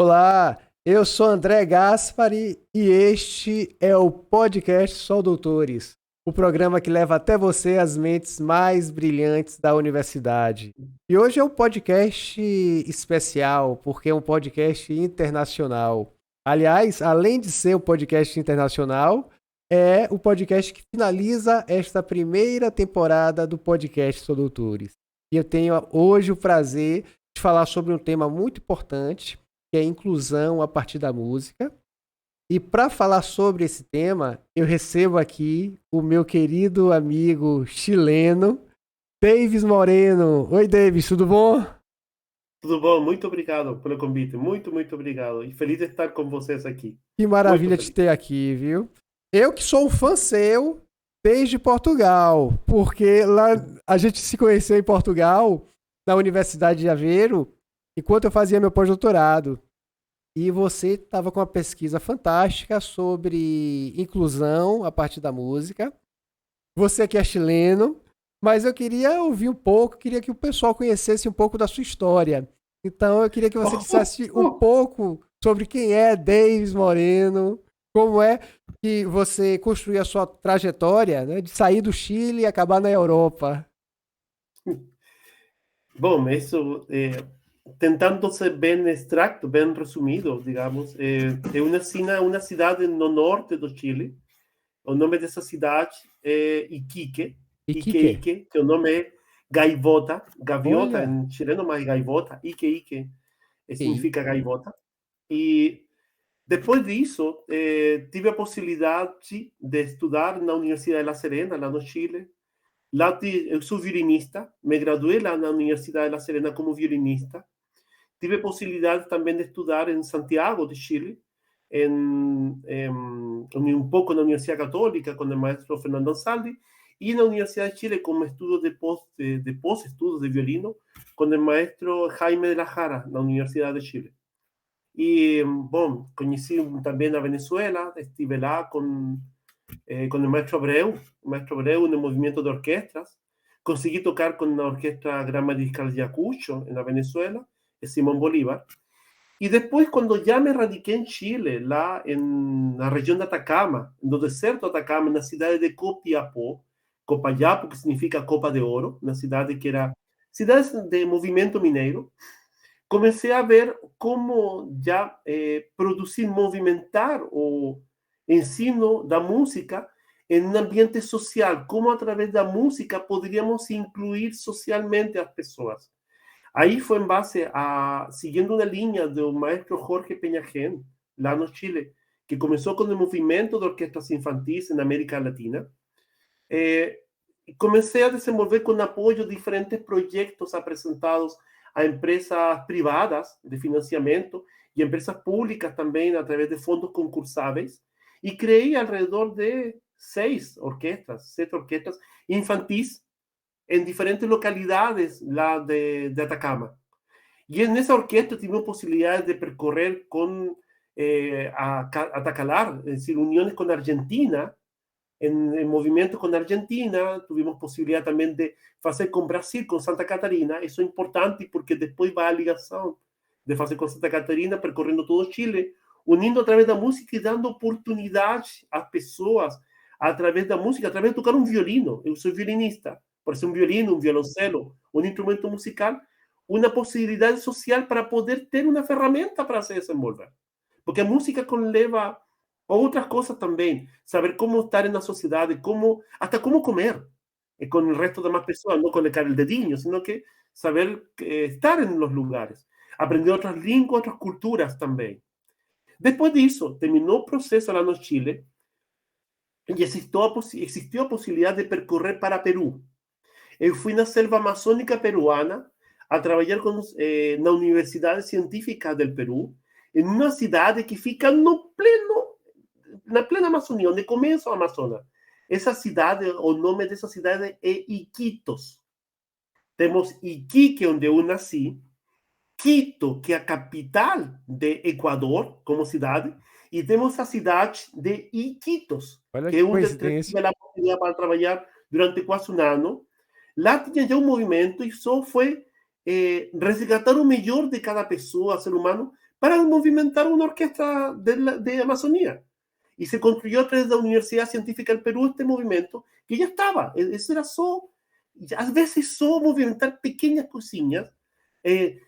Olá, eu sou André Gaspari e este é o podcast Só Doutores, o programa que leva até você as mentes mais brilhantes da universidade. E hoje é um podcast especial, porque é um podcast internacional. Aliás, além de ser um podcast internacional, é o podcast que finaliza esta primeira temporada do podcast Só Doutores. E eu tenho hoje o prazer de falar sobre um tema muito importante, que é a inclusão a partir da música. E para falar sobre esse tema, eu recebo aqui o meu querido amigo chileno, Davis Moreno. Oi, Davis, tudo bom? Tudo bom? Muito obrigado pelo convite. Muito obrigado. E feliz de estar com vocês aqui. Que Muito maravilha te feliz. ter aqui, viu? Eu que sou um fã seu desde Portugal, porque lá a gente se conheceu em Portugal, na Universidade de Aveiro, enquanto eu fazia meu pós-doutorado. E você estava com uma pesquisa fantástica sobre inclusão a partir da música. Você que é chileno, mas eu queria ouvir um pouco, queria que o pessoal conhecesse um pouco da sua história. Então eu queria que você dissesse um pouco sobre quem é Davis Moreno, como é que você construiu a sua trajetória, né, de sair do Chile e acabar na Europa. Bom, isso, tentando ser bem extracto, bem resumido, digamos, eu nasci em uma cidade no norte do Chile. O nome dessa cidade é Iquique. Iquique. Que o nome é Gaivota. Gaviota Olha, em chileno, mas gaivota. Ique, Iquique. significa gaivota. E depois disso, tive a possibilidade de estudar na Universidade de La Serena, lá no Chile. Lá eu sou violinista, me graduei lá na Universidade de La Serena como violinista. Tive a possibilidade também de estudar em Santiago de Chile, um pouco na Universidade Católica com o maestro Fernando Ansaldi, e na Universidade de Chile como estudo de pós-estudos de violino com o maestro Jaime de la Jara, na Universidade de Chile. E, bom, conheci também a Venezuela, estive lá com o maestro Abreu no movimento de orquestras. Consegui tocar com a orquestra Gran Mariscal de Ayacucho, na Venezuela, e Simón Bolívar. E depois, quando já me radiquei em Chile, lá na região de Atacama, no deserto de Atacama, na cidade de Copiapó, Copayapo, que significa Copa de Ouro, na cidade que era cidade de movimento mineiro, comecei a ver como já produzir, movimentar o ensino da música em um ambiente social, como através da música poderíamos incluir socialmente as pessoas. Aí foi em base a, seguindo uma linha do maestro Jorge Peñagén, lá no Chile, que começou com o movimento de orquestras infantis na América Latina. Comecei a desenvolver com apoio diferentes projetos apresentados a empresas privadas de financiamento e empresas públicas também através de fundos concursáveis, e criei alrededor de 7 orquestras infantis em diferentes localidades lá de Atacama. E nessa orquestra tive a possibilidade de percorrer com Atacalar, es decir, uniones com a Argentina, en movimiento con Argentina, tuvimos posibilidad también de hacer con Brasil, con Santa Catarina. Eso es importante porque después va a ligación de hacer con Santa Catarina, percorrendo todo Chile, unindo a través da música e dando oportunidade às pessoas através da música, através de tocar um violino. Eu sou violinista, por ser um violino, um violoncelo, um instrumento musical, uma possibilidade social para poder ter uma ferramenta para se desenvolver. Porque a música conleva outras coisas também, saber como estar na sociedade, como até como comer com o resto das demás pessoas, não colocar o dedinho, sino que saber estar em los lugares, aprender outras línguas, outras culturas também. Depois disso, terminou o processo lá no Chile e existiu a possibilidade de percorrer para Peru. Eu fui na selva amazônica peruana a trabalhar na Universidade Científica do Peru, em uma cidade que fica na plena Amazônia, onde começa o Amazonas. Essa cidade, o nome dessa cidade é Iquitos. Temos Iquique, onde eu nasci, Quito, que é a capital de Equador, como cidade, e temos a cidade de Iquitos, Olha que que é onde coincidência. tive a oportunidade para trabalhar durante quase um ano. Lá tinha já um movimento e só foi resgatar o melhor de cada pessoa, ser humano, para movimentar una orquesta de Amazonía. Y se construyó a través de la Universidad Científica del Perú este movimiento que ya estaba. Eso era solo, a veces solo movimentar pequeñas cosillas,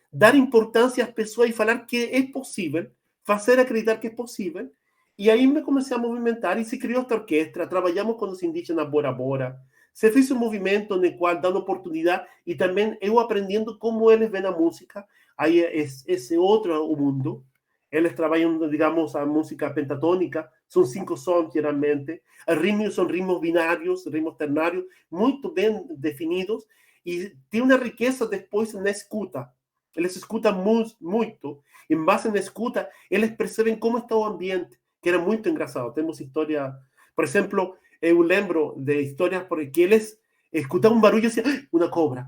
dar importancia a las personas y falar que es posible, hacer acreditar que es posible. Y ahí me comencé a movimentar y se creó esta orquesta. Trabajamos con los indígenas Bora Bora. Se hizo un movimiento en el cual dando oportunidad y también yo aprendiendo cómo ellos ven la música. Ahí es ese otro mundo. Ellos trabajan, digamos, a música pentatónica. Son 5 sons, generalmente. Los ritmos son ritmos binarios, ritmos ternarios, muy bien definidos. Y tiene una riqueza después na escuta. Eles escutam muito. Em base na escuta, eles percebem como está o ambiente, que era muito engraçado. Temos história, por exemplo, eu lembro de histórias porque eles escutavam um barulho assim, uma cobra.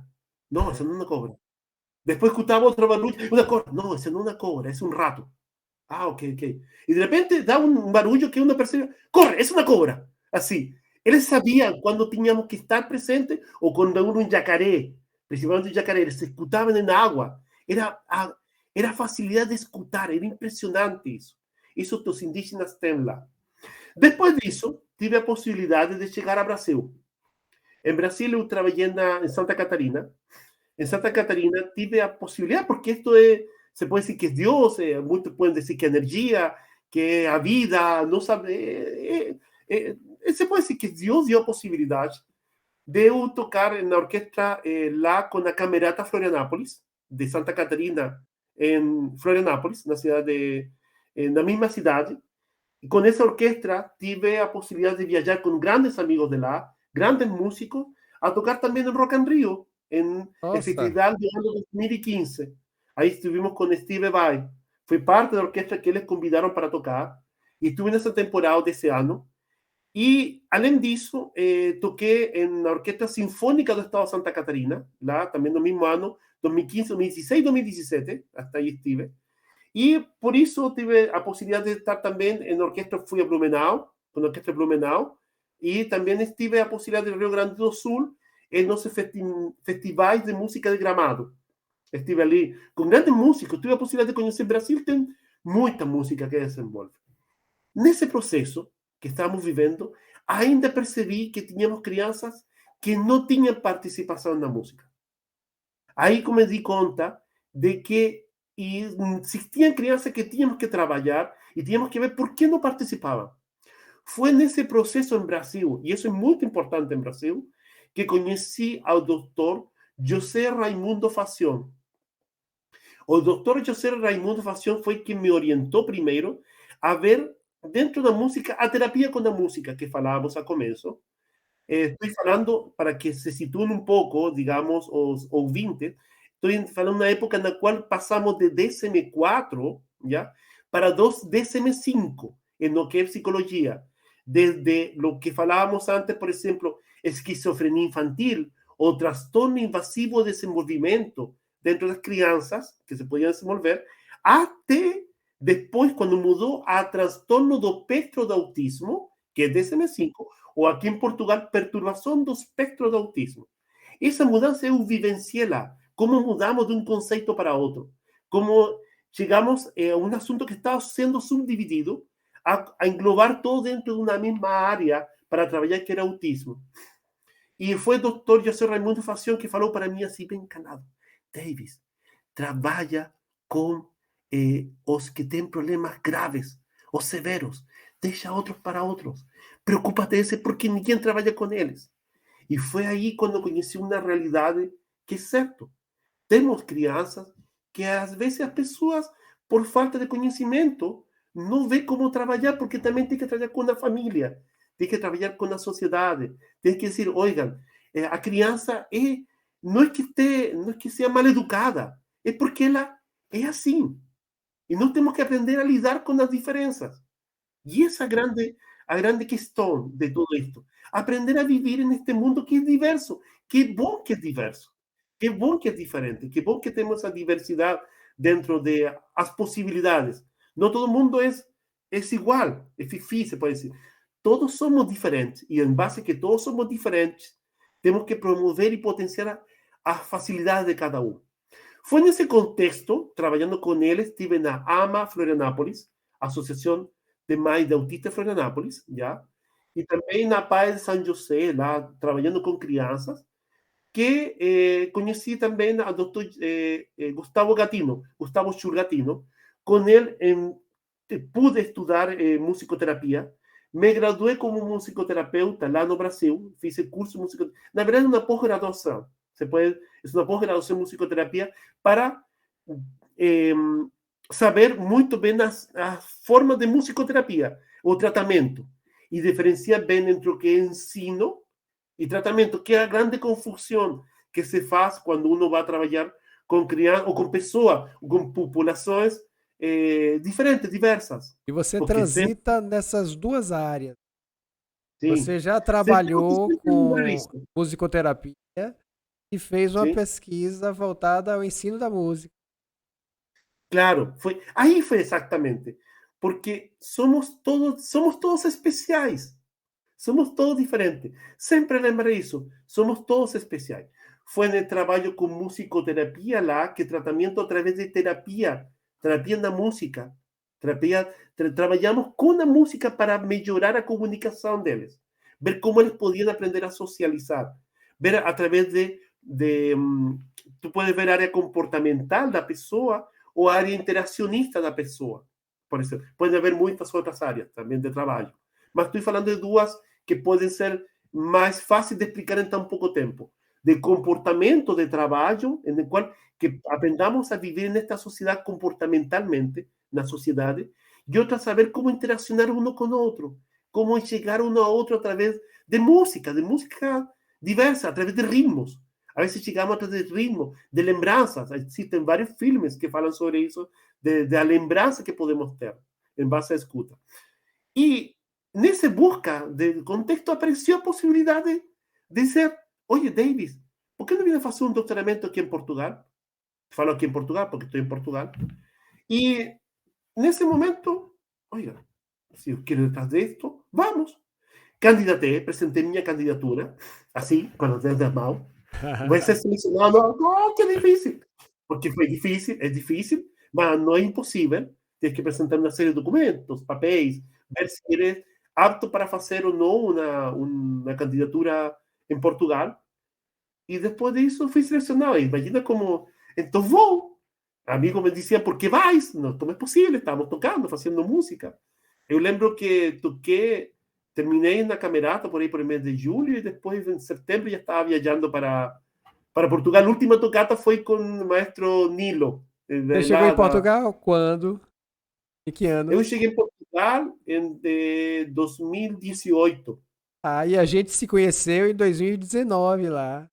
Não, essa não é uma cobra. Depois escutavam outro barulho, uma cobra. Não, essa não é uma cobra, é um rato. Ah, ok, ok. E de repente dá um barulho que uno percebe, corre, é uma cobra. Assim. Eles sabiam quando tínhamos que estar presente ou quando um jacaré, principalmente um jacaré, eles escutavam na água. Era a facilidade de escutar, era impressionante isso. Isso os indígenas têm lá. Depois disso, tive a possibilidade de chegar ao Brasil. Em Brasil, eu trabalhei em Santa Catarina. Em Santa Catarina, tive a possibilidade, porque isto é, se pode dizer que é Deus, muitos podem dizer que é energia, que é a vida, não sabe. Se pode dizer que Deus deu a possibilidade de eu tocar na orquestra lá com a Camerata Florianópolis, de Santa Catarina, em Florianópolis, na mesma cidade. E com essa orquestra tive a possibilidade de viajar com grandes amigos de lá, grandes músicos, a tocar também no Rock in Rio, em festival do ano 2015. Aí estivemos com Steve Vai. Foi parte da orquestra que eles convidaram para tocar. E estive nessa temporada desse ano. E, além disso, toquei na Orquestra Sinfônica do Estado de Santa Catarina, lá também no mesmo ano, 2015, 2016, 2017, até aí estive. E, por isso, tive a possibilidade de estar também na orquestra, fui a Blumenau, com a Orquestra Blumenau, e também tive a possibilidade de Rio Grande do Sul, nos festivais de música de Gramado. Estive ali com grandes músicos, tive a possibilidade de conhecer Brasil, tem muita música que desenvolve. Nesse processo que estamos vivendo, ainda percebi que tínhamos crianças que não tinham participação na música. Aí que me di conta de que existiam crianças que tínhamos que trabalhar e tínhamos que ver por que não participavam. Foi nesse processo em Brasil, e isso é muito importante em Brasil, que conheci ao doutor José Raimundo Fación. O doutor José Raimundo Fación foi quem me orientou primeiro a ver dentro da música a terapia com a música que falávamos a começo. Estou falando para que se situem um pouco, digamos, os ouvintes. Estou falando na época na qual passamos de DSM-4 já, para DSM-5 em lo que é psicologia. Desde lo que falávamos antes, por exemplo, esquizofrenia infantil ou transtorno invasivo de desenvolvimento dentro das crianças que se podiam desenvolver, até depois, quando mudou a transtorno do espectro do autismo, que é DSM-5, ou aqui em Portugal, perturbação do espectro do autismo. Essa mudança eu vivenciei lá. Como mudamos de um conceito para outro. Como chegamos a um assunto que estava sendo subdividido a englobar todo dentro de uma mesma área para trabalhar, que era autismo. E foi o doutor José Raimundo Fación que falou para mim assim, bem calado: Davis, trabalha com os que têm problemas graves ou severos. Deixa outros para outros. Preocupa-te desse porque ninguém trabalha com eles. E foi aí quando conheci uma realidade que é certo. Temos crianças que às vezes as pessoas, por falta de conhecimento, não vê como trabalhar, porque também tem que trabalhar com a família, tem que trabalhar com a sociedade, tem que dizer, oigan, a criança não é que seja mal educada, é porque ela é assim. E nós temos que aprender a lidar com as diferenças. E essa é a grande questão de tudo isto. Aprender a viver neste mundo que é diverso. Que bom que é diverso. Que bom que é diferente. Que bom que temos a diversidade dentro das possibilidades. Não todo mundo é igual. É difícil, se pode dizer. Todos somos diferentes. E em base a que todos somos diferentes, temos que promover e potenciar a facilidade de cada um. Foi nesse contexto, trabalhando com ele, estive na AMA Florianópolis, Associação de Mães de Autistas Florianópolis, já? E também na Paz de São José, lá, trabalhando com crianças, que conheci também a doutor Gustavo Gatino, Gustavo Churgatino. Com ele pude estudar musicoterapia. Me graduei como musicoterapeuta lá no Brasil, fiz o curso de musicoterapia. Na verdade, uma pós-graduação. É uma pós-graduação em musicoterapia para eh, saber muito bem as formas de musicoterapia, o tratamento, e diferenciar bem entre o que é ensino e tratamento, que é a grande confusão que se faz quando uno vai trabalhar com crianças ou com pessoas, com populações diferentes, diversas. E você Porque sempre, transita nessas duas áreas. sim, Você já sempre temos que trabalhou sempre lembrar com isso. musicoterapia e fez uma Sim, pesquisa voltada ao ensino da música. claro, aí foi exatamente, porque somos todos especiais. Somos todos diferentes. Sempre lembra isso. Somos todos especiais. Foi no trabalho com musicoterapia lá, que tratamento através de terapia, terapia na música. Trabalhamos com a música para melhorar a comunicação deles. Ver como eles podiam aprender a socializar. Ver através tu puedes ver a área comportamental da pessoa ou a área interacionista da pessoa. Por exemplo, pode haver muitas outras áreas também de trabalho. Mas estou falando de duas que podem ser mais fáceis de explicar em tão pouco tempo. De comportamento de trabalho, em qual que aprendamos a viver nesta sociedade comportamentalmente, na sociedade, e outra saber como interacionar um com o outro, como chegar um ao outro através de música diversa, através de ritmos. A veces chegamos através de ritmo, de lembranças. Existem vários filmes que falam sobre isso, de a lembrança que podemos ter em base à escuta. E nessa busca de contexto apareceu a possibilidade de dizer, oye, Davis, por que não viene fazer um doutoramento aqui em Portugal? Falo aqui em Portugal porque estou em Portugal. E nesse momento, oiga, se eu quero fazer isto, vamos. Candidatei, apresentei minha candidatura, assim, com os dedos da mão. Vai ser selecionado. Oh, que difícil. Porque foi difícil, é difícil, mas não é impossível. Tens que apresentar uma série de documentos, papéis, ver se eres apto para fazer ou não uma candidatura em Portugal. E depois disso fui selecionado. Imagina como. Então vou. Amigo me dizia, por que vais? Não, não é possível, estamos tocando, fazendo música. Eu lembro que toquei, terminei na Camerata por aí por el mês de julho e depois em setembro já estava viajando para Portugal. A última tocata foi com o maestro Nilo. Você chegou em Portugal quando? Em que ano? Eu cheguei em Portugal em 2018. Aí a gente se conheceu em 2019 lá.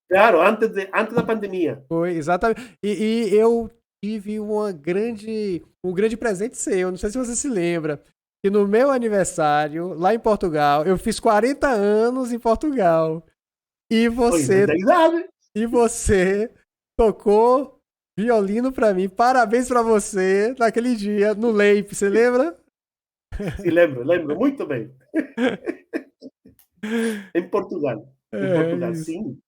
Claro, antes da pandemia. Foi, exatamente. E eu tive um grande presente seu, não sei se você se lembra, que no meu aniversário, lá em Portugal, eu fiz 40 anos em Portugal. E Oi, da você, idade. e você tocou violino pra mim. Parabéns pra você naquele dia no Leip, você lembra? Sim, lembro muito bem. Em Portugal. Em É Portugal, isso. sim.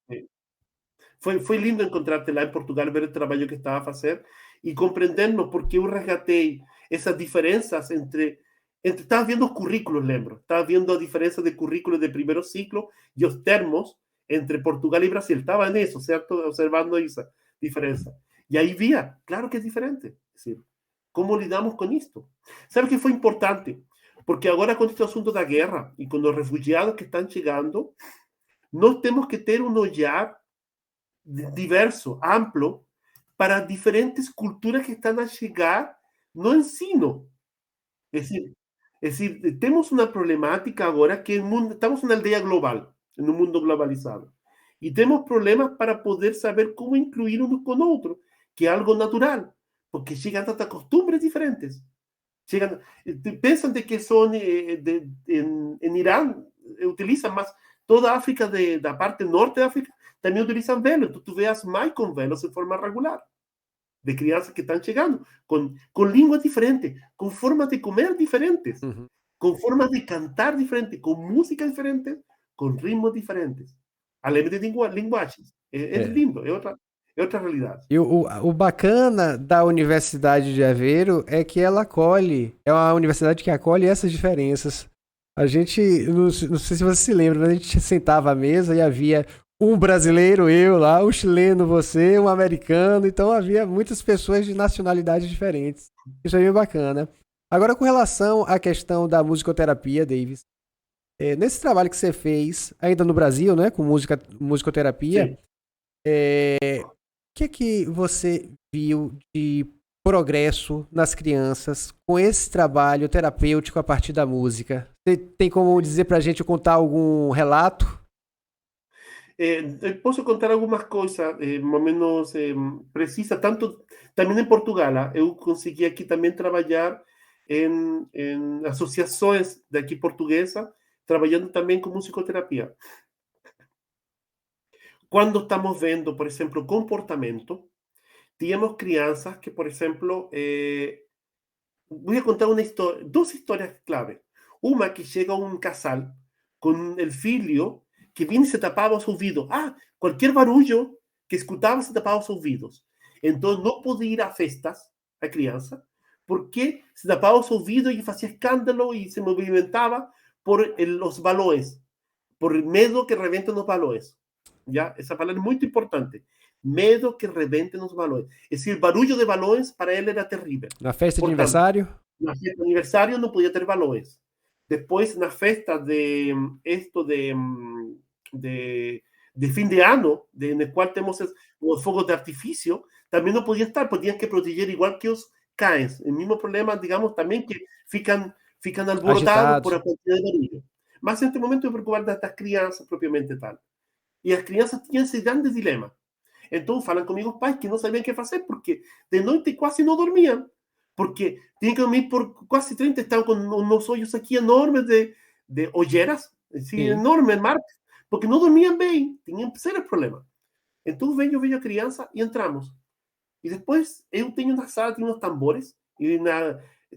Foi lindo encontrarte lá em Portugal, ver o trabalho que estava a fazer e compreendendo porque eu resgatei essas diferenças entre estava vendo os currículos, lembro. Estava vendo a diferença de currículo de primeiro ciclo e os termos entre Portugal e Brasil. Estava nisso, certo? Observando essa diferença. E aí via, claro que é diferente. Es decir, como lidamos com isto? Sabe que foi importante? Porque agora com este assunto da guerra e com os refugiados que estão chegando, nós temos que ter um olhar diverso, amplo, para diferentes culturas que estão a chegar no ensino. Es decir, temos uma problemática agora que estamos na aldeia global, no mundo globalizado. E temos problemas para poder saber como incluir um com o outro, que é algo natural, porque chegam tantas costumbres diferentes. Chegan, pensan de que son en Irán, utilizan más toda África de la parte norte de África, también utilizan velos. Tú veas más con velos en forma regular, de crianças que están llegando, con lenguas diferentes, con formas de comer diferentes, Uhum. con formas de cantar diferentes, con música diferentes, con ritmos diferentes. Além de linguagens. Es É. lindo, é outra. é outra realidade. E o bacana da Universidade de Aveiro é que ela acolhe, é uma universidade que acolhe essas diferenças. A gente, não sei se você se lembra, mas a gente sentava à mesa e havia um brasileiro, eu lá, um chileno, você, um americano, então havia muitas pessoas de nacionalidades diferentes. Isso aí é bem bacana. Agora, com relação à questão da musicoterapia, Davis, nesse trabalho que você fez, ainda no Brasil, né, com musicoterapia, Sim. o que é que você viu de progresso nas crianças com esse trabalho terapêutico a partir da música? Você tem como dizer pra gente, contar algum relato? Posso contar algumas coisas, mais ou menos precisas, tanto também em Portugal. Eu consegui aqui também trabalhar em associações daqui portuguesa, trabalhando também com musicoterapia. Quando estamos vendo, por exemplo, comportamento, tínhamos crianças que, por exemplo, voy a contar dos historias clave. Una que llega un casal con el filho que vinha e se tapava os ouvidos. Qualquer barulho que escutava se tapava os ouvidos. Então não podia ir a festas, a criança, porque se tapava os ouvidos e fazia escândalo e se movimentava por os balões, por medo que reventem os balões. ¿Ya? Esa palabra es muy importante. Medo que rebenten os balões. Es decir, barulho de balões para ele era terrível. Na festa de Portanto, aniversário? na festa de aniversário não podia ter balões. Depois, na festa de fim de ano, no qual temos os fogos de artifício, também não podia estar, podiam que proteger igual que os cães. O mesmo problema, digamos, também que ficam alborotados por Agitados. a quantidade de barulho. Mas, neste momento, eu preocupar das crianças propriamente tal. E as crianças tinham esse grande dilema. Então, falam comigo os pais que não sabiam o que fazer, porque de noite quase não dormiam. Porque tinham que dormir por quase 30, estavam com uns olhos aqui enormes de olheiras, assim, Sim. enormes, marcas, porque não dormiam bem, tinham sérios problemas. Então, veio a criança e entramos. E depois, eu tenho na sala, tinha uns tambores, e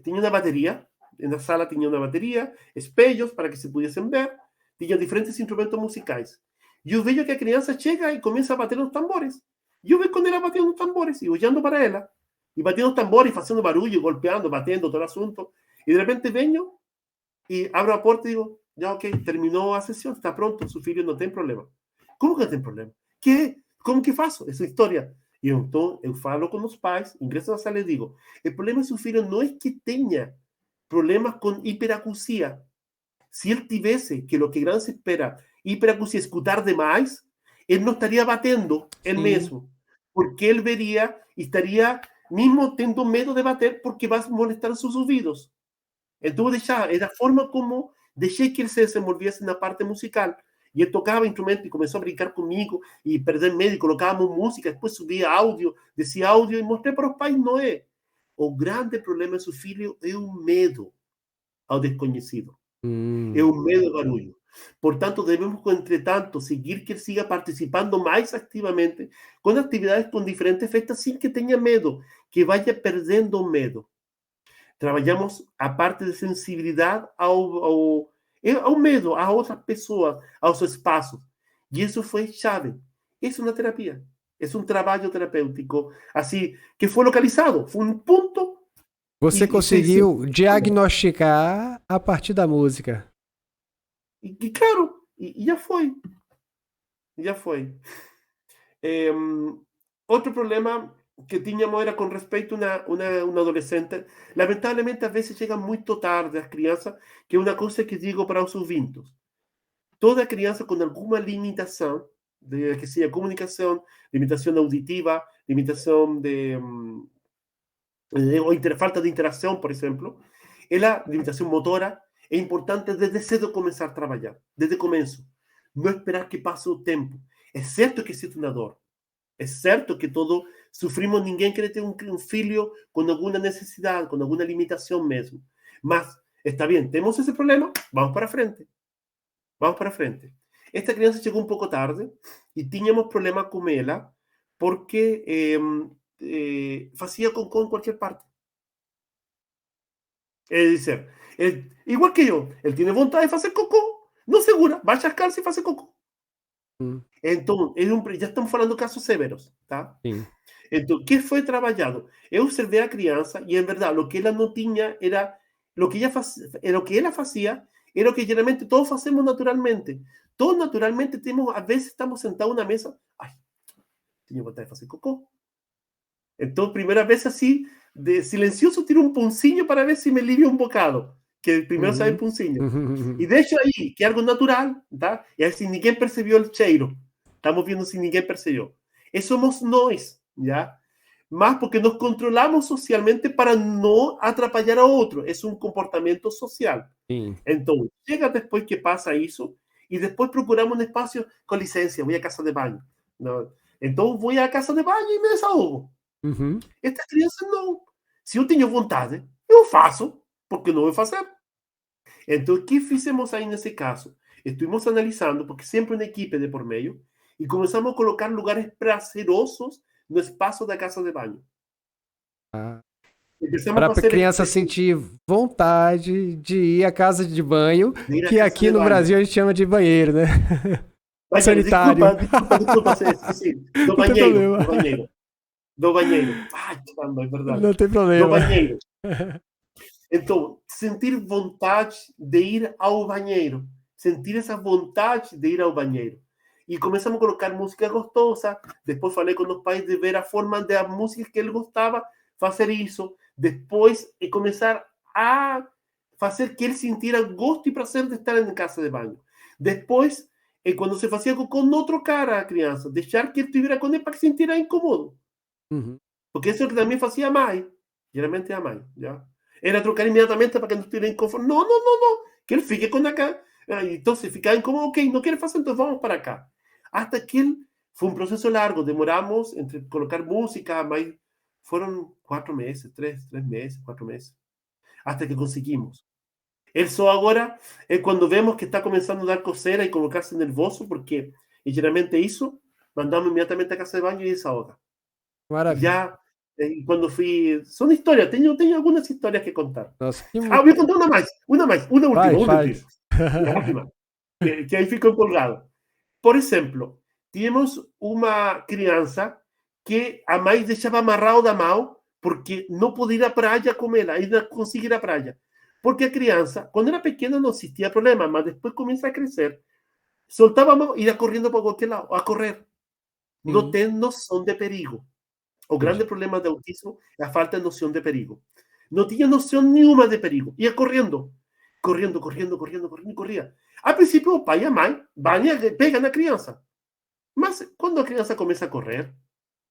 tinha uma bateria, na sala tinha uma bateria, espelhos para que se pudessem ver, tinha diferentes instrumentos musicais. E eu vejo que a criança chega e começa a bater nos tambores. E eu vejo quando ela batendo nos tambores, e olhando para ela, e batendo os tambores, fazendo barulho, golpeando, batendo, todo o assunto. E de repente venho e abro a porta e digo, já ok, terminou a sessão, está pronto, seu filho não tem problema. Como que não tem problema? Que? Como que faço? Essa história. E então eu falo com os pais, ingresso na sala e digo, o problema do seu filho não é que tenha problemas com hiperacusia. Se ele tivesse, que é o que grande se espera, hiperacusia, escutar demais, ele não estaria batendo ele Sim. mesmo. Porque ele veria e estaria mesmo tendo medo de bater porque vai molestar seus ouvidos. Então, era a forma como deixei que ele se desenvolvesse na parte musical. E ele tocava instrumento e começou a brincar comigo e perder medo e colocávamos música, depois subia áudio, descia áudio e mostrei para os pais, não é? O grande problema do seu filho é o medo ao desconhecido. É Hum. o medo do barulho. Portanto, devemos, entretanto, seguir que ele siga participando mais ativamente com atividades com diferentes festas sem que tenha medo, que vaya perdendo o medo. Trabalhamos a parte de sensibilidade ao medo, a outras pessoas, aos espaços. E isso foi chave. Isso é uma terapia. É um trabalho terapêutico, assim, que foi localizado. Foi um ponto Você e se conseguiu diagnosticar a partir da música. claro, e já foi. Já foi. Outro problema que tínhamos era com respeito a uma adolescente. Lamentavelmente, às vezes chega muito tarde as crianças, que é uma coisa que digo para os ouvintes. Toda criança com alguma limitação, que seja comunicação, limitação auditiva, limitação ou falta de interação, por exemplo, ela, limitação motora, é importante desde cedo começar a trabalhar, desde o começo. Não esperar que passe o tempo. É certo que existe uma dor. É certo que todos sofrimos, ninguém quer ter um filho com alguma necessidade, com alguma limitação mesmo. Mas, está bem, temos esse problema, vamos para frente. Vamos para frente. Esta criança chegou um pouco tarde e tínhamos problema com ela porque fazia cocô em qualquer parte. É dizer, igual que eu, ele tem vontade de fazer cocô, não segura, baixa a calça e faz cocô. Hum, Então, já estamos falando de casos severos, tá? sim. Então, o que foi trabalhado? Eu observei a criança e, em verdade, o que ela não tinha era o que ela fazia, era o que ela fazia, era o que geralmente todos fazemos naturalmente. Todos naturalmente temos, às vezes estamos sentados na mesa, ai, tenho vontade de fazer cocô. Então, primeira vez assim, de silencioso, tiro um puncinho para ver se me alivia um bocado, que primeiro sai o Uhum. puncinho. E deixo aí, que é algo natural, tá? E assim, ninguém percebeu o cheiro. Estamos vendo se ninguém percebeu. E somos nós, já? Mas porque nos controlamos socialmente para não atrapalhar a outro. É um comportamento social. Sim. Então, chega depois que passa isso e depois procuramos um espaço, com licença, vou à casa de banho. Não. Então, vou à casa de banho e me desahogo. Uhum. Esta criança não. Se eu tenho vontade, eu faço, porque não vou fazer. Então, o que fizemos aí nesse caso? Estuvimos analisando, porque sempre uma equipe de por meio, e começamos a colocar lugares prazerosos no espaço da casa de banho. Ah. Empezamos a Para a fazer criança sentir vontade de ir à casa de banho, de ir à que casa aqui de no banho. Brasil a gente chama de banheiro, né? Banheiro, Sanitário. desculpa, sim. Do Não tem banheiro, problema. do banheiro, do banheiro. Ai, caramba, é verdade. Não tem Do problema. banheiro. Então, sentir vontade de ir ao banheiro. Sentir essa vontade de ir ao banheiro. E começamos a colocar música gostosa. Depois falei com os pais de ver a forma da música que ele gostava, fazer isso. Depois, começar a fazer que ele sentira gosto e prazer de estar em casa de banho. Depois, quando se fazia cocô, não trocar a criança. Deixar que ele estivesse com ele para que se sentira incômodo. Uhum. Porque isso é o que também fazia a mãe. Geralmente é a mãe. Já. Era trocar imediatamente para que não estivesse inconforme. Não, não, não, não. Que ele fique com a cara. Então, se ficar incômodo, ok, não quer fazer, então vamos para cá. Hasta que ele. Foi um processo largo. Demoramos entre colocar música, mas foram 4 meses, 3 meses, 4 meses. Hasta que conseguimos. Ele só agora é quando vemos que está começando a dar coceira e colocar-se nervoso, porque e geralmente é isso, mandamos imediatamente a casa de banho e desahoga. Y Maravilha. ya, cuando fui, son historias, tengo algunas historias que contar. Nossa, que Ah, voy a contar una más, una última, Faz, una última, faz. una última, que ahí ficou colgado. Por exemplo, tínhamos uma criança que a mãe deixava amarrado da mão porque não podia ir à praia com ela, ainda conseguir ir à praia. Porque a criança, quando era pequena, não existia problema, mas depois começa a crescer, soltava a mão e ia correndo para qualquer lado, a correr. Não Sim, tem noção de perigo. O grande entendi. problema de autismo é a falta de noção de perigo. Não tinha noção nenhuma de perigo. Ia correndo, correndo, correndo, correndo, correndo, corria. A princípio, o pai e a mãe vão e pegam na criança. Mas quando a criança começa a correr,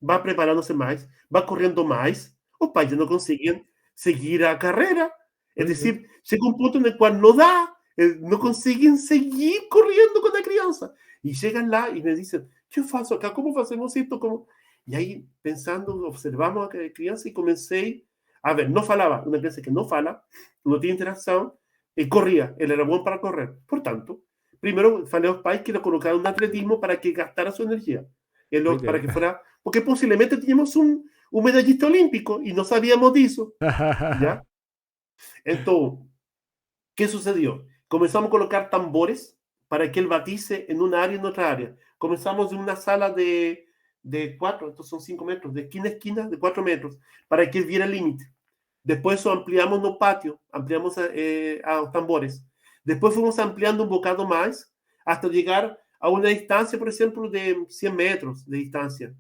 vai preparando-se mais, vai correndo mais, os pais já não conseguem seguir a carreira. É Pois é. decir, chega um ponto no qual não dá, não conseguem seguir correndo com a criança. E chegam lá e me dizem, o que eu faço acá? Como fazemos isto? Como... E aí, pensando, observamos a criança e comecei a ver, não falava, uma criança que não fala, não tinha interação, e corria, ele era bom para correr. Portanto, primeiro falei aos pais que lo colocaram no atletismo para que gastara sua energia. Boa Para ideia. que fuera, porque posiblemente teníamos un medallista olímpico y no sabíamos de eso, ¿ya? Entonces, ¿qué sucedió? Comenzamos a colocar tambores para que él batice en una área y en otra área. Comenzamos en una sala de 4, estos son 5 metros, de esquina a esquina, de 4 metros, para que él viera el límite. Después eso ampliamos no patio, ampliamos a los tambores. Después fuimos ampliando un bocado más hasta llegar a una distancia, por ejemplo, de 100 metros de distancia.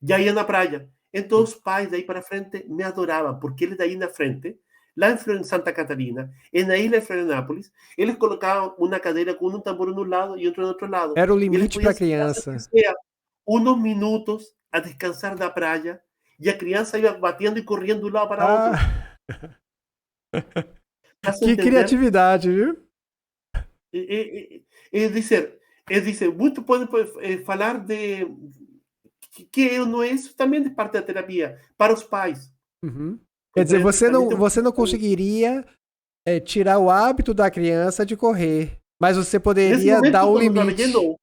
Ya ahí en la playa. Entonces, los pais de ahí para frente me adoraban, porque él de ahí en la frente, lá en Santa Catarina, en la isla de Florianópolis, eles colocaban una cadera con un tambor en un lado y otro en otro lado. Era o Y eles limite para podían a sentarse, que criança. sea, unos minutos a descansar da praia e a criança ia batendo e correndo de um lado para outro. Ah, Faz que entender? criatividade, viu? É dizer, muito pode falar de que não é isso também de parte da terapia, para os pais. Uhum. Quer dizer, Compreende? Também tem um você não conseguiria tirar o hábito da criança de correr, mas você nesse poderia dar momento, o quando trabalhei, limite. não.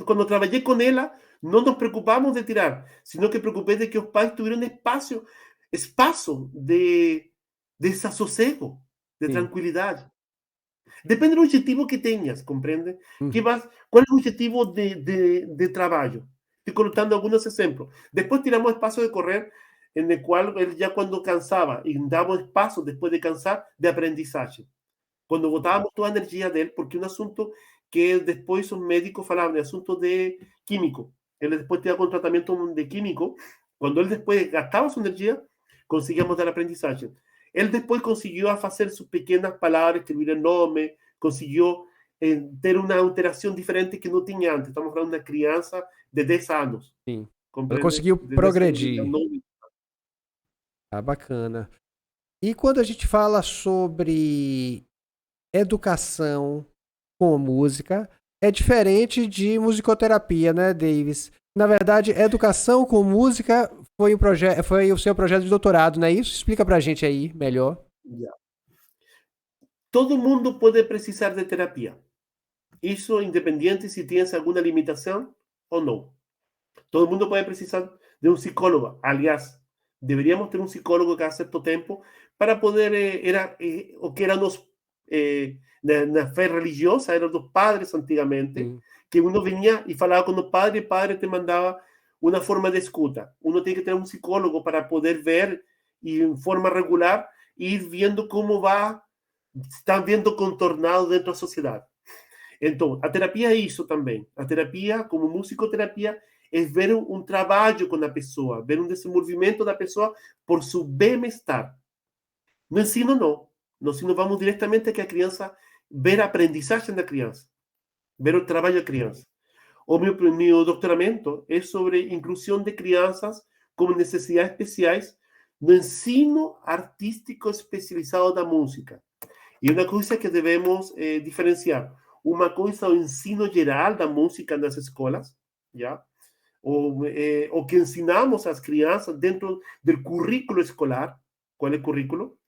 Quando trabalhei com ela, não nos preocupamos de tirar, sino que preocupei de que os pais tivessem espaço de desassossego, de Sim. tranquilidade. Depende do objetivo que tenhas, compreende? Uhum. Qual é o objetivo de trabalho? Estoy colocando algunos ejemplos. Después tiramos espacio de correr, en el cual él ya cuando cansaba, y damos espacio después de cansar, de aprendizaje. Cuando botábamos toda a energia dele, porque um assunto que depois os médicos falavam, é assunto de químico. Ele depois tinha um tratamento de químico, quando ele depois gastava sua energia, conseguíamos dar aprendizagem. Ele depois conseguiu a fazer suas pequenas palavras, escrever o nome, conseguiu ter uma alteração diferente que não tinha antes. Estamos falando de uma criança de 10 anos, Sim. Ela compreende? conseguiu De 10 anos, progredir. Ah, bacana. E quando a gente fala sobre educação com música, é diferente de musicoterapia, né, Davis? Na verdade, educação com música foi o seu projeto de doutorado, não é isso? Explica pra gente aí melhor. Yeah. Todo mundo pode precisar de terapia. Isso independiente se tienes alguma limitação ou não. Todo mundo puede precisar de un psicólogo. Aliás, deberíamos tener un psicólogo cada cierto tiempo para poder, o que eran los, na fe religiosa, eran los padres antiguamente, Sim. que uno venía y falaba con los padres, y el padre te mandaba una forma de escuta. Uno tiene que tener un psicólogo para poder ver y en forma regular ir viendo cómo va, están viendo contornado dentro de la sociedad. Então, a terapia é isso também. A terapia, como musicoterapia, é ver um trabalho com a pessoa, ver um desenvolvimento da pessoa por seu bem-estar. No ensino, não. No ensino, vamos diretamente a que a criança, ver a aprendizagem da criança, ver o trabalho da criança. O meu doutoramento é sobre inclusão de crianças com necessidades especiais no ensino artístico especializado da música. E uma coisa que devemos diferenciar. Uma coisa é o ensino geral da música nas escolas, já? O que ensinamos às crianças dentro do currículo escolar. Qual é o currículo?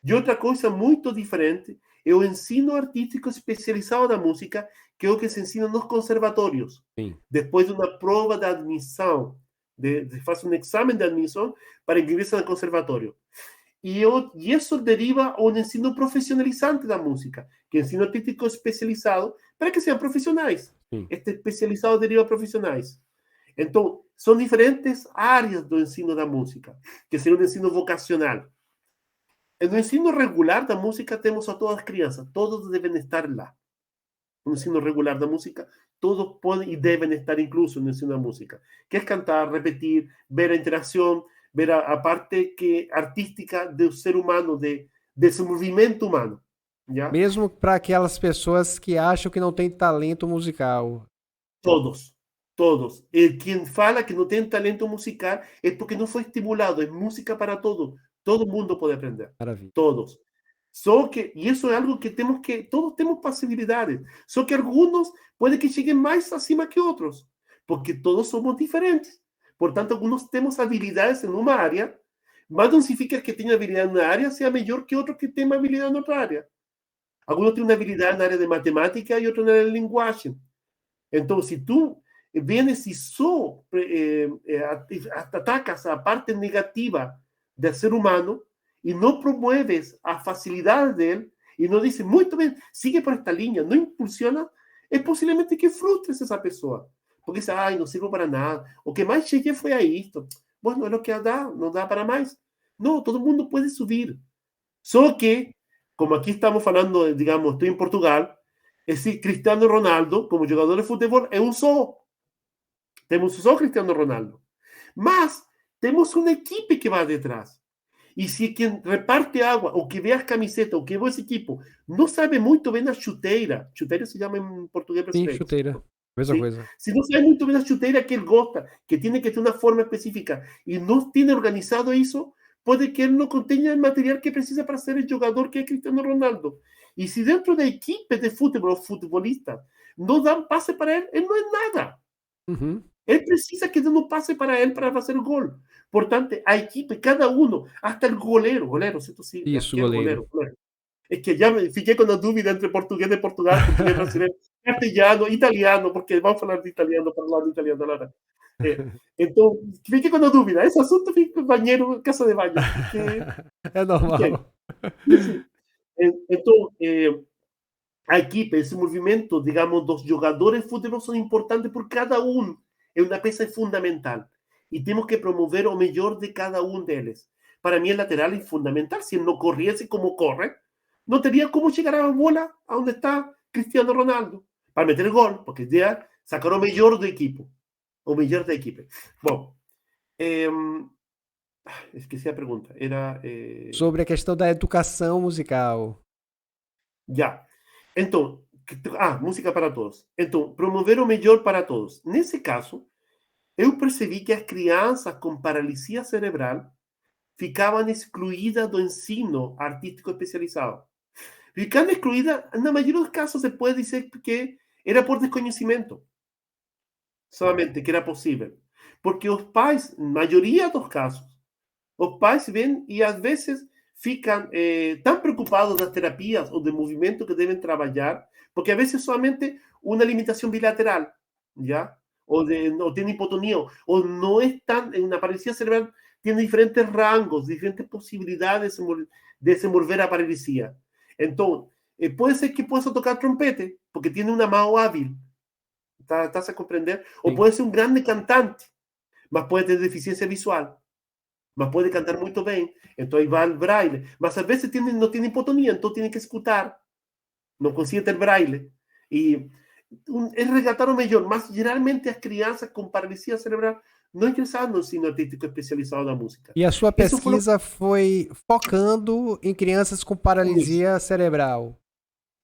E outra coisa muito diferente é o ensino artístico especializado da música, que é o que se ensina nos conservatórios. Sim. Depois de uma prova de admissão, faz um exame de admissão para inscrever-se no conservatório. E isso deriva a um ensino profissionalizante da música, que é ensino artístico especializado para que sejam profissionais. Sim. Este especializado deriva a profissionais. Então, são diferentes áreas do ensino da música, que seria um ensino vocacional. No ensino regular da música temos a todas as crianças, todos devem estar lá. No ensino regular da música, todos podem e devem estar inclusos no ensino da música, que é cantar, repetir, ver a interação, ver a parte artística do ser humano, desse movimento humano. Já? Mesmo para aquelas pessoas que acham que não tem talento musical. Todos, todos. Quem fala que não tem talento musical é porque não foi estimulado. É música para todos. Todo mundo pode aprender. Maravilha. Todos. Só que, e isso é algo que todos temos possibilidades. Só que alguns podem que cheguem mais acima que outros, porque todos somos diferentes. Portanto, alguns temos habilidades em uma área, mas não significa que tenha habilidade na área seja melhor que outro que tenha habilidade em outra área. Alguns têm uma habilidade na área de matemática e outros na área de linguagem. Então, se tu vienes e só atacas a parte negativa do ser humano e não promueves a facilidade dele e não dices, muito bem, sigue por esta linha, não impulsiona, é possivelmente que frustres essa pessoa. Porque diz, ai, não sirvo para nada. O que mais cheguei foi a isto. Bueno, é o que dá, não dá para mais. Não, todo mundo pode subir. Só que, como aqui estamos falando, digamos, estou em Portugal, esse Cristiano Ronaldo, como jogador de futebol, é um só. Temos só Cristiano Ronaldo. Mas temos uma equipe que vai detrás. E se quem reparte água, ou que vê as camisetas, ou que vê esse equipo, não sabe muito bem a chuteira se chama em português brasileiro. Sim, chuteira. Mesma ¿sí? coisa. Se não sabe muito bem a chuteira que ele gosta, que tem que ter uma forma específica, e não tem organizado isso, pode que ele não contenha o material que precisa para ser o jogador que é Cristiano Ronaldo. E se dentro da equipe de futebol, os futebolistas, não dão passe para ele, ele não é nada. Uhum. Ele precisa que dê um passe para ele para fazer o gol. Portanto, a equipe, cada um, até o goleiro, Isso, goleiro. É que já fiquei com a dúvida entre português de Portugal, português brasileiro, castelhano, italiano, porque vamos falar de italiano para lá de italiano agora. Então, fiquei com a dúvida. Esse assunto fica no banheiro, casa de banho. Porque, É normal. então, a equipe, esse movimento, digamos, dos jogadores de futebol são importantes por cada um. É uma peça fundamental. E temos que promover o melhor de cada um deles. Para mim, o lateral é fundamental. Se ele não corresse como corre, não teria como chegar a bola aonde está Cristiano Ronaldo para meter gol, porque já sacar o melhor do equipo. O melhor da equipe. Bom, esqueci a pergunta. Era. Sobre a questão da educação musical. Já. Então, música para todos. Então, promover o melhor para todos. Nesse caso, eu percebi que as crianças com paralisia cerebral ficavam excluídas do ensino artístico especializado. Ficavam excluídas, na maioria dos casos, se pode dizer que era por desconhecimento. Solamente que era possível. Porque os pais, na maioria dos casos, os pais vêm e às vezes ficam tão preocupados das terapias ou do movimento que devem trabalhar, porque a vezes somente uma limitação bilateral, ¿ya? O tiene hipotonía, o no están en una paralisia cerebral, tiene diferentes rangos, diferentes posibilidades de desenvolver a paralisia. Entonces, puede ser que pueda tocar trompete, porque tiene una mano hábil, ¿estás a comprender? O Sim. puede ser un grande cantante, mas puede tener deficiencia visual. Mas pode cantar muito bem, então aí vai o braille. Mas às vezes não tem hipotonia, então tem que escutar, não consegue ter braille. E é resgatar o melhor, mas geralmente as crianças com paralisia cerebral não ingressaram no ensino artístico especializado da música. E a sua Isso foi pesquisa foi focando em crianças com isso. paralisia cerebral.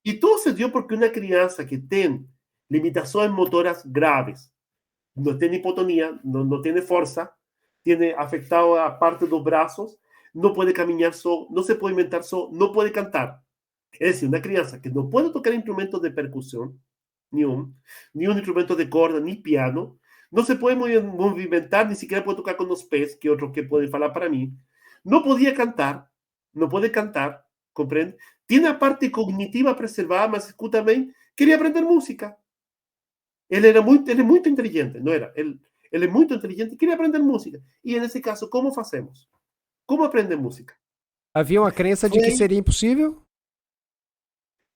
E tudo se deu porque uma criança que tem limitações motoras graves, não tem hipotonia, não tem força, tiene afectado a parte dos brazos, no puede caminar solo, no se puede inventar solo, no puede cantar. Es decir, una crianza que no puede tocar instrumentos de percusión, ni un instrumento de corda, ni piano, no se puede movimentar, ni siquiera puede tocar con los pies, que otros que pueden hablar para mí, no podía cantar, no puede cantar, ¿comprende? Tiene a parte cognitiva preservada, mas escúchame, quería aprender música. Él es muy inteligente, no era, él é muito inteligente e queria aprender música. E nesse caso, como fazemos? Como aprender música? Havia uma crença de que Foi, seria impossível?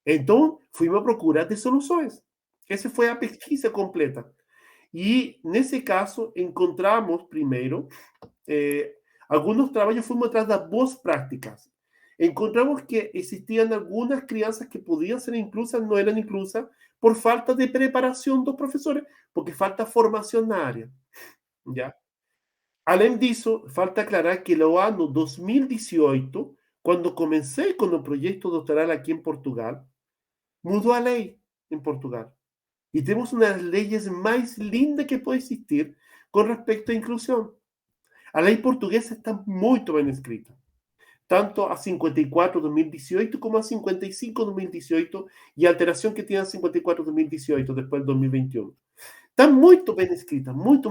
então, fomos à procura de soluções. Essa foi a pesquisa completa. E, nesse caso, encontramos, primeiro, alguns trabalhos, fomos atrás das boas práticas. Encontramos que existiam algumas crianças que podiam ser inclusas, não eram inclusas, por falta de preparação dos professores, porque falta formação na área. ¿Ya? Além disso, falta aclarar que no ano 2018, quando comecei com o projeto doutoral aqui em Portugal, mudou a lei em Portugal. E temos uma das leis mais lindas que pode existir com respeito à inclusão. A lei portuguesa está muito bem escrita. Tanto a 54 de 2018 como a 55 de 2018 e a alteração que tinha a 54 de 2018 depois de 2021. Está muito bem escrita, muito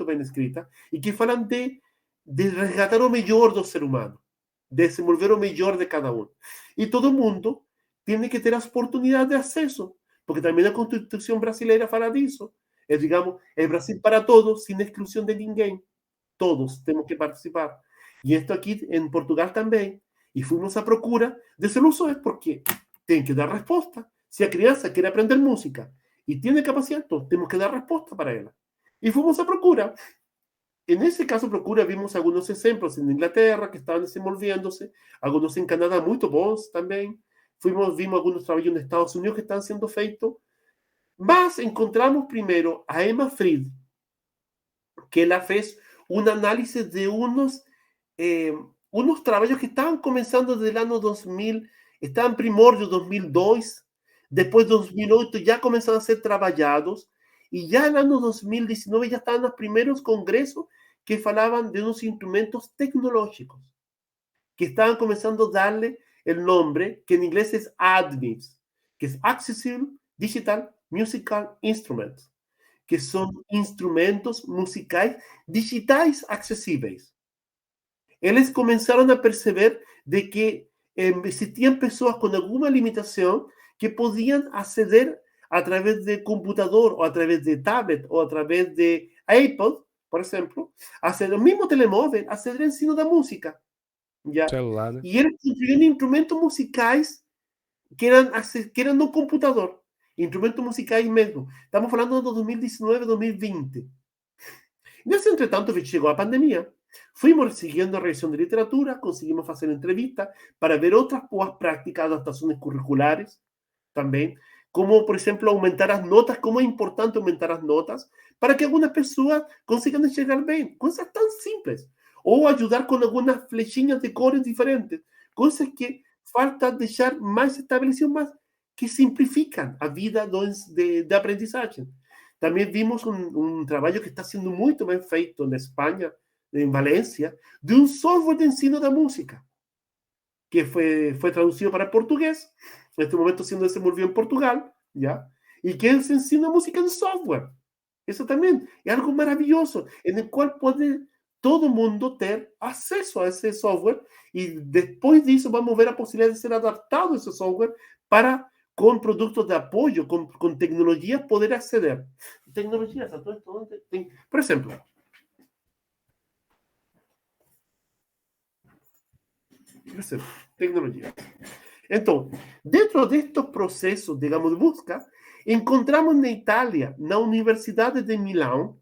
bem escrita, e que falam de resgatar o melhor do ser humano, de desenvolver o melhor de cada um. E todo mundo tem que ter as oportunidades de acesso, porque também a Constituição brasileira fala disso. É, digamos, é Brasil para todos, sem exclusão de ninguém. Todos temos que participar. E isto aqui em Portugal também. E fomos à procura de soluções, porque tem que dar resposta. Se a criança quer aprender música y tiene capacidad, entonces tenemos que dar respuesta para ella. Y fuimos a Procura. En ese caso, Procura, vimos algunos ejemplos en Inglaterra que estaban desenvolviéndose, algunos en Canadá muy bons también. Vimos algunos trabajos en Estados Unidos que están siendo feitos. Mas encontramos primero a Emma Fried, que ella fez un análisis de unos trabajos que estaban comenzando desde el año 2000, estaban primórdios 2002, depois de 2008 já começaram a ser trabalhados e já no ano 2019 já estavam nos primeiros congressos que falavam de uns instrumentos tecnológicos que estavam começando a darle o nome que em inglês é ADMIS, que é Accessible Digital Musical Instruments, que são instrumentos musicais digitais acessíveis. Eles começaram a perceber de que existiam pessoas com alguma limitação que podían acceder a través de computador o a través de tablet o a través de iPod, por ejemplo, hacer el mismo telemóvel, hacer el ensino de música. ¿Ya? Celular, né? Y eles construíram instrumentos musicais que eran no computador, instrumentos musicais mesmo. Estamos falando de 2019, 2020. Nesse entretanto, chegou a pandemia. Fuimos siguiendo a revisión de literatura, conseguimos hacer entrevistas para ver otras boas prácticas, adaptaciones curriculares también, como por ejemplo aumentar las notas, cómo es importante aumentar las notas para que algunas personas consigan enxergar bien, cosas tan simples, o ayudar con algunas flechinhas de cores diferentes, cosas que falta deixar más establecido, más que simplifican a vida de aprendizaje. También vimos un trabajo que está siendo muy bien feito en España, en Valencia, de un software de ensino de música, que fue traducido para portugués, en este momento siendo desenvolvido en Portugal, ¿ya? Y que se ensina música en software. Eso también es algo maravilloso, en el cual puede todo mundo tener acceso a ese software y después de eso vamos a ver la posibilidad de ser adaptado ese software para, con productos de apoyo, con tecnologías, poder acceder. Tecnologías, a todo esto, por ejemplo, tecnología. Entonces, dentro de estos procesos, digamos, de busca, encontramos en Italia, en la Universidad de Milán,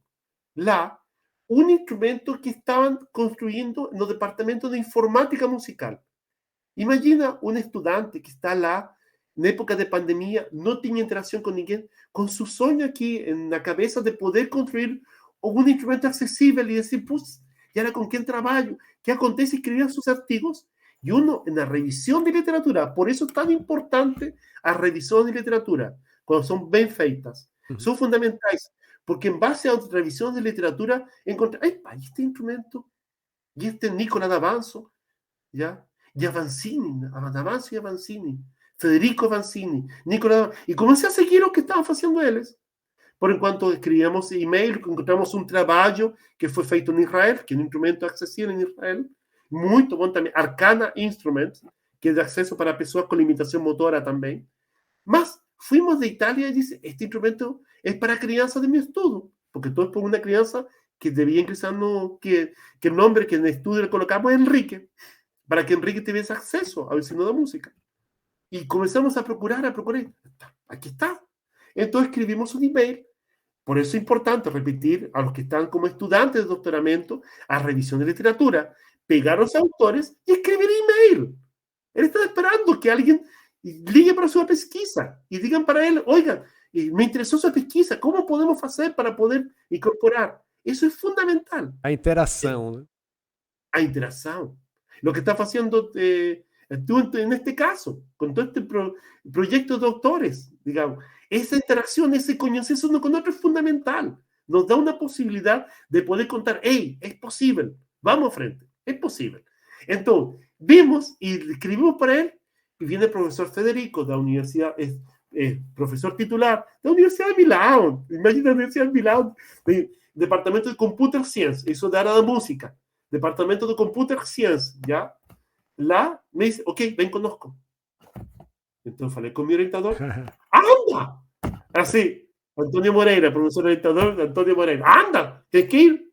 un instrumento que estaban construyendo en los departamentos de informática musical. Imagina un estudiante que está lá, en época de pandemia, no tiene interacción con ninguém, con su sueño aquí en la cabeza de poder construir un instrumento accesible y decir, pues, ¿y ahora con quién trabajo? ¿Qué acontece? Escribir sus artigos. Y uno, en la revisión de literatura, por eso es tan importante a revisión de literatura, cuando son bien feitas, son fundamentales, porque en base a revisión de literatura, encontrar, ¡ay, este instrumento! Y este Nicola D'Avanzo, ¿ya? Y Avanzini, D'Avanzo y Avanzini, Federico Avanzini, Nicola, y comencé a seguir lo que estaban haciendo ellos. Por enquanto escribíamos email, encontramos un trabalho que foi feito em Israel, que é um instrumento acessível em Israel, muito bom também, Arcana Instruments, que é de acesso para pessoas com limitação motora também. Mas fuimos de Itália e disse, este instrumento é para crianças de meu estudo, porque todo é por uma criança que devia ingressar no, que o nome que no estudo le colocamos é Enrique, para que Enrique tivesse acesso ao ensino da música. E começamos a procurar, aqui está. Então escrevimos um e-mail. Por eso es importante repetir a los que están como estudiantes de doctoramiento a revisión de literatura, pegar a los autores y escribir email. Él está esperando que alguien ligue para su pesquisa y digan para él, oigan, me interesó su pesquisa, ¿cómo podemos hacer para poder incorporar? Eso es fundamental. A interação, né? A interacción. Lo que está haciendo tú en este caso, con todo este proyecto de doctores, digamos. Esa interacción, ese conocerse uno con otro es fundamental. Nos da una posibilidad de poder contar, hey, es posible, vamos frente, es posible. Entonces, vimos y escribimos para él, y viene el profesor Federico de la universidad, profesor titular de la Universidad de Milán, imagina la Universidad de Milán, Departamento de Computer Science, eso de área de música, Departamento de Computer Science, ¿ya? Lá me dice, ok, ven conozco. Entonces falei con mi orientador, anda, así, Antonio Moreira, profesor orientador de Antonio Moreira, anda, tienes que ir.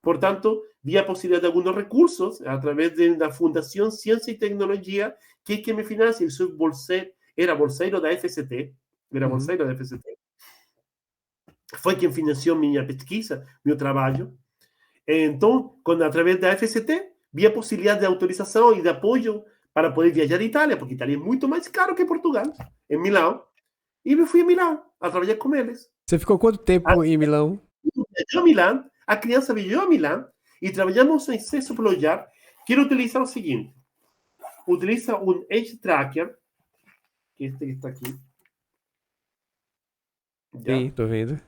Por tanto, vi a posibilidad de algunos recursos a través de la Fundación Ciencia y Tecnología, que me financia, y soy era bolseiro da FCT, fue quien financió mi pesquisa, mi trabajo. Entonces, a través de la FCT, vi a posibilidad de autorización y de apoyo para poder viajar a Italia, porque Italia es mucho más caro que Portugal, en Milán. E me fui a Milão a trabalhar com eles. Você ficou quanto tempo em Milão? Eu a Milão, a criança veio a Milão e trabalhamos em excesso pelo olhar. Quero utilizar o seguinte: utiliza um Edge Tracker, que este que está aqui. Sim, estou vendo.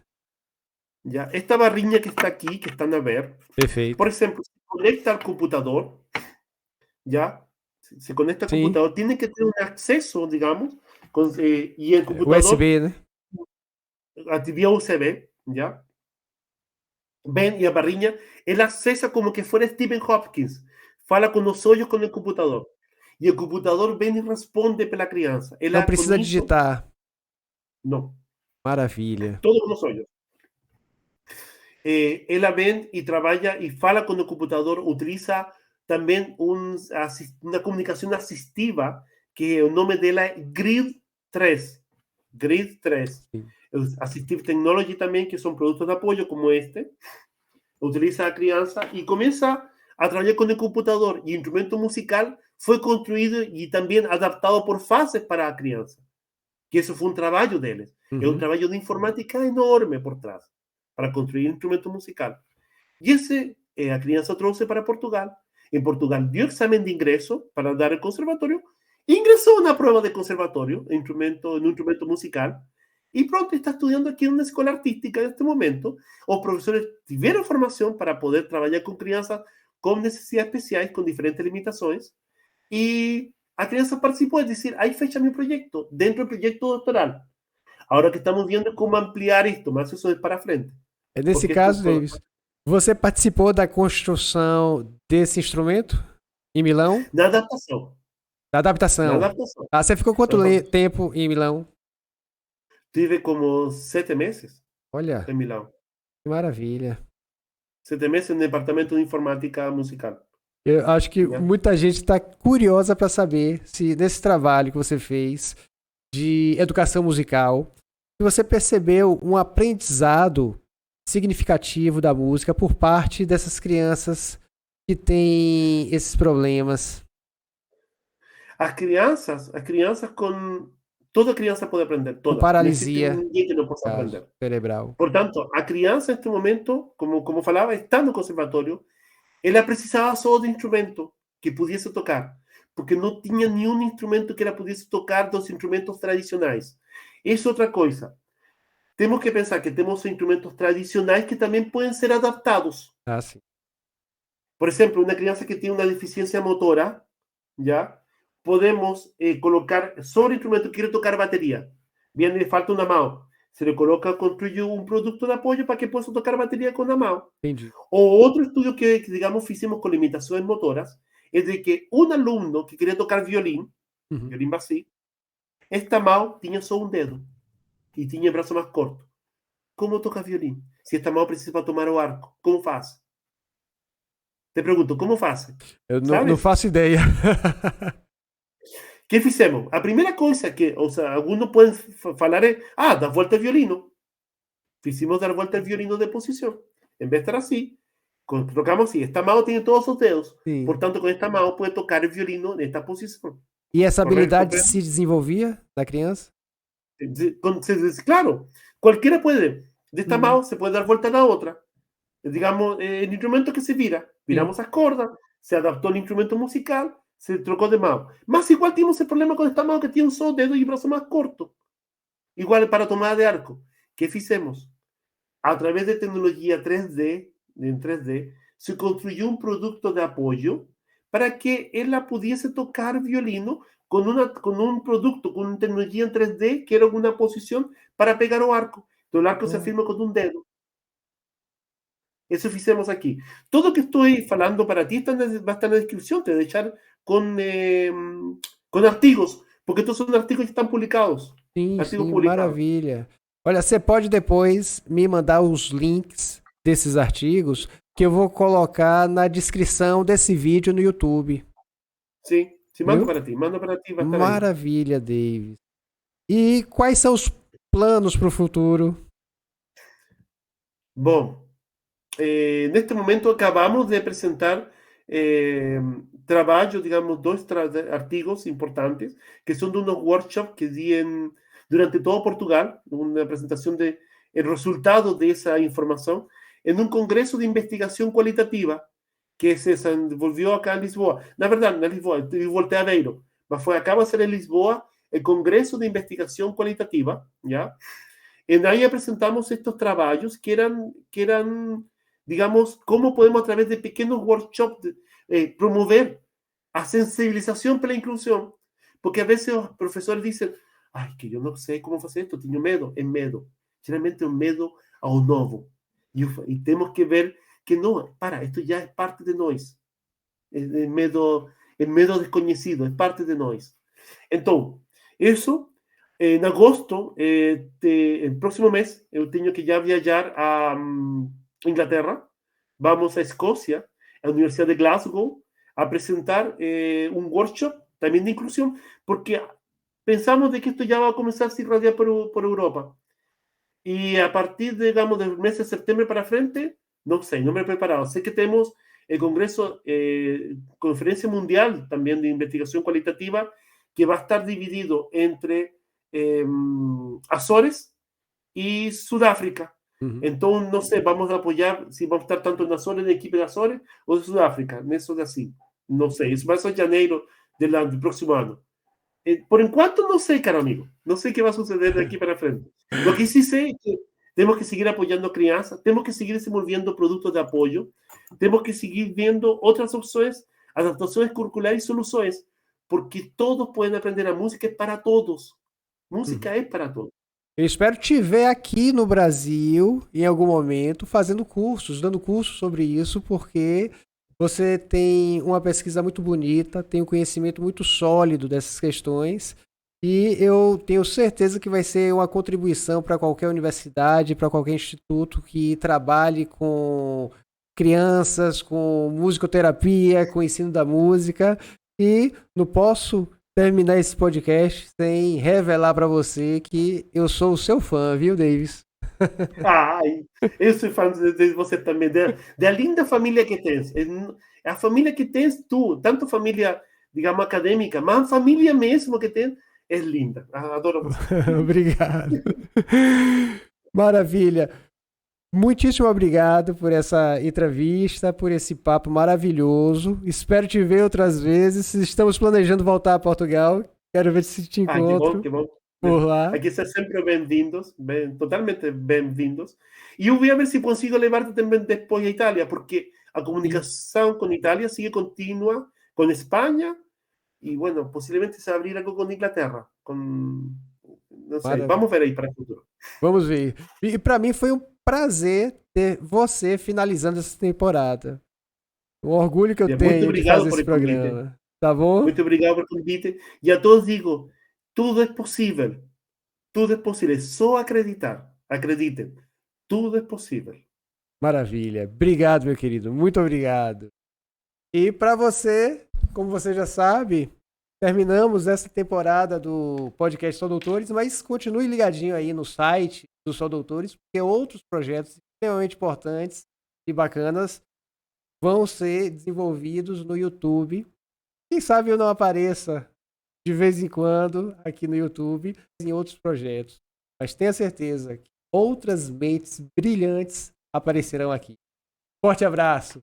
Já. Esta barrinha que está aqui, que estão a ver. Perfeito. Por exemplo, se conecta ao computador, já. Se conecta ao computador, tem que ter um acesso, digamos, e o computador. USB, né? Vía USB, ¿ya? Ven y a barriña, él accesa como que fuera Stephen Hopkins, fala con los ojos con el computador. Y el computador ven y responde para la criança. Não precisa digitar. Não. Maravilha. Todos con los ojos. Ela ven y trabaja y fala con el computador, utiliza también una comunicación asistiva que o nome dela é Grid 3. Grid 3. Sim. Assistive Technology também, que são produtos de apoio como este. Utiliza a criança e começa a trabalhar com o computador. E o instrumento musical foi construído e também adaptado por fases para a criança. Que isso foi um trabalho deles. É um trabalho de informática enorme por trás para construir um instrumento musical. E esse a criança trouxe para Portugal. Em Portugal deu exame de ingresso para dar o conservatório, ingressou na prova de conservatório no instrumento musical e pronto, está estudando aqui em uma escola artística neste momento. Os professores tiveram formação para poder trabalhar com crianças com necessidades especiais, com diferentes limitações, e a criança participou, é decir, aí fecha meu projeto, dentro do projeto doutoral. Agora que estamos vendo como ampliar isto, mas isso é para frente. Nesse caso, Davis, você participou da construção desse instrumento em Milão? Na adaptação. Da adaptação. Na adaptação. Ah, você ficou quanto tempo em Milão? Tive como 7 meses. Olha, em Milão. Que maravilha. 7 meses no departamento de informática musical. Eu acho que muita gente está curiosa para saber se nesse trabalho que você fez de educação musical, se você percebeu um aprendizado significativo da música por parte dessas crianças que têm esses problemas. As crianças com... Toda criança pode aprender, toda. Com paralisia. Não existe ninguém que não possa aprender. Cerebral. Portanto, a criança, neste momento, como falava, está no conservatório, ela precisava só de instrumento que pudesse tocar, porque não tinha nenhum instrumento que ela pudesse tocar dos instrumentos tradicionais. Isso é outra coisa. Temos que pensar que temos instrumentos tradicionais que também podem ser adaptados. Ah, sim. Por exemplo, uma criança que tem uma deficiência motora, já podemos colocar sobre o instrumento que quer tocar bateria. Bien, le falta uma mão. Se le coloca, construye um produto de apoio para que possa tocar bateria com a mão. Entendi. O outro estudo que digamos, fizemos com limitações motoras é de que um aluno que queria tocar violino, violino básico, esta mão tinha só um dedo e tinha o braço mais curto. Como toca violino? Se esta mão precisa para tomar o arco, como faz? Te pergunto, como faz? Eu não faço ideia. O que fizemos? A primeira coisa que, alguns podem falar é, dá volta ao violino. Fizemos dar volta ao violino de posição. Em vez de estar assim, tocamos assim. Esta mão tem todos os dedos. Sim. Portanto, com esta mão pode tocar o violino nesta posição. E essa habilidade se desenvolvia da criança? Claro. Qualquer pode. Desta mão, se pode dar volta na outra. Digamos, el instrumento que se vira. Viramos as cordas, se adaptou ao instrumento musical, se trocou de mão. Mas igual tínhamos esse problema com esta mão que tinha um só dedo e braço mais curto. Igual para tomada de arco. O que fizemos? A través de tecnologia 3D, em 3D, se construiu um produto de apoio para que ela pudesse tocar violino com um produto, com uma tecnologia em 3D, que era uma posição para pegar o arco. Então, o arco se afirma com um dedo. Isso fizemos aqui. Tudo que estou falando para ti vai estar na descrição, te vou deixar com artigos, porque todos são artigos que estão publicados. Sim, maravilha. Olha, você pode depois me mandar os links desses artigos que eu vou colocar na descrição desse vídeo no YouTube. Sim, mando para ti, vai estar maravilha, aí. Davis. E quais são os planos para o futuro? Bom, neste momento acabamos de apresentar trabalho, digamos, 2 artigos importantes, que são de uns workshops que diem durante todo Portugal, uma apresentação de el resultado dessa informação, em um congresso de investigação qualitativa que se desenvolveu acá em Lisboa. Na verdade, não é Lisboa, eu voltei a Aveiro, mas acaba de ser em Lisboa o congresso de investigação qualitativa, já? E aí apresentamos estes trabalhos que eram digamos, como podemos, a través de pequenos workshops, promover a sensibilização pela inclusão. Porque a vezes os professores dizem, que eu não sei como fazer isto, tenho medo. É medo. Geralmente é um medo ao novo. E temos que ver que não, isto já é parte de nós. É medo desconhecido, é parte de nós. Então, isso, em agosto, el próximo mês, eu tenho que já viajar a Inglaterra, vamos a Escócia, a Universidade de Glasgow, a apresentar um workshop también de inclusión, porque pensamos de que esto ya va a comenzar a se irradiar por Europa. Y a partir, digamos, del mes de septiembre para frente, no sé, no me he preparado. Sé que tenemos el Congreso, Conferencia Mundial también de Investigación Cualitativa, que va a estar dividido entre Azores y Sudáfrica. Uhum. Entonces, no sé, vamos a apoyar si vamos a estar tanto en Azores, en el equipo de Azores, o de Sudáfrica, en eso de así. No sé, eso va a ser janeiro del próximo año. Por enquanto, no sé, caro amigo. No sé qué va a suceder de aquí para frente. Lo que sí sé es que tenemos que seguir apoyando a crianças, tenemos que seguir desenvolviendo productos de apoyo, tenemos que seguir viendo otras opciones, adaptaciones curriculares y soluciones, porque todos pueden aprender. A música es para todos. Uhum. Música es para todos. Eu espero te ver aqui no Brasil, em algum momento, fazendo cursos, dando cursos sobre isso, porque você tem uma pesquisa muito bonita, tem um conhecimento muito sólido dessas questões, e eu tenho certeza que vai ser uma contribuição para qualquer universidade, para qualquer instituto que trabalhe com crianças, com musicoterapia, com ensino da música. E não posso terminar esse podcast sem revelar para você que eu sou o seu fã, viu, Davis? Ai, eu sou fã de você também, da linda família que tens. A família que tens tu, tanto família, digamos, acadêmica, mas a família mesmo que tens, é linda. Adoro você. Obrigado. Maravilha. Muitíssimo obrigado por essa entrevista, por esse papo maravilhoso. Espero te ver outras vezes. Estamos planejando voltar a Portugal. Quero ver se te Que bom, encontro que bom. por lá. Aqui são sempre bem-vindos, totalmente bem-vindos. E eu vou ver se consigo levar-te também depois à Itália, porque a comunicação com a Itália sigue contínua, com a Espanha, e, bueno, possivelmente se abrir algo com a Inglaterra. Não sei, Maravilha. vamos ver aí para o futuro. Vamos ver. E para mim foi um prazer ter você finalizando essa temporada. O orgulho que eu Muito tenho de obrigado fazer por esse o convite. programa. Tá bom? Muito obrigado por o convite. E a todos digo, tudo é possível. Tudo é possível. É só acreditar. Acreditem. Tudo é possível. Maravilha. Obrigado, meu querido. Muito obrigado. E para você, como você já sabe, terminamos essa temporada do podcast Só Doutores, mas continue ligadinho aí no site do Só Doutores, porque outros projetos extremamente importantes e bacanas vão ser desenvolvidos no YouTube. Quem sabe eu não apareça de vez em quando aqui no YouTube em outros projetos. Mas tenha certeza que outras mentes brilhantes aparecerão aqui. Forte abraço!